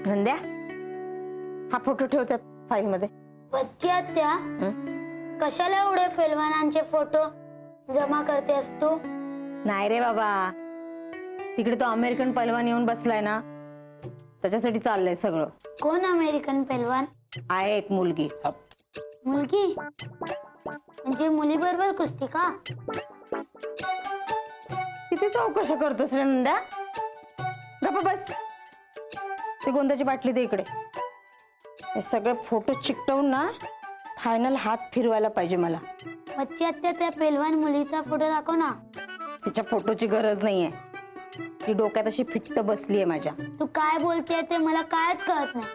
नंद्या, हा फोटो ठेवतात फाईल मध्ये. बच्ची आत्या, कशाला एवढे पैलवानांचे फोटो जमा करतेस तू? नाही रे बाबा, तिकडे तो अमेरिकन पैलवान येऊन बसलाय ना, त्याच्यासाठी चाललंय सगळं. कोण अमेरिकन पैलवान? आहे एक मुलगी. मुलगी म्हणजे मुली बरोबर कुस्ती का? किती चौकशा करतोस रे नंद्या? गप्पा बस. ते गोंदाची बाटली दे इकडे. हे सगळे फोटो चिकटवून ना फायनल हात फिरवायला पाहिजे मला. बच्ची आत्या, त्या पैलवान मुलीचा फोटो दाखव ना. तिच्या फोटोची गरज नाहीये, ती डोक्यात अशी फिट्ट बसलीये माझ्या. तू काय बोलते ते मला कायच कळत नाही.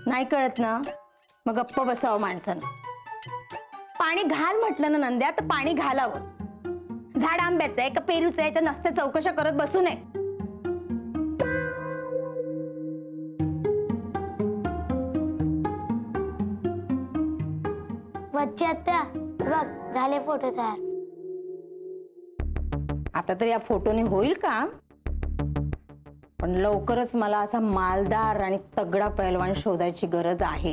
नाही कळत ना, मग गप्प बसावं माणसानं. पाणी घाल म्हटलं ना नंद्या, तर पाणी घालावं. झाड आंब्याचं आहे का पेरूचं, याच्या नसत्या चौकशा करत बसू नये. बच्ची आत्या, बघ झाले फोटो तयार. आता तर या फोटोने होईल का? पण लवकरच मला असा मालदार आणि तगडा पैलवान शोधायची गरज आहे.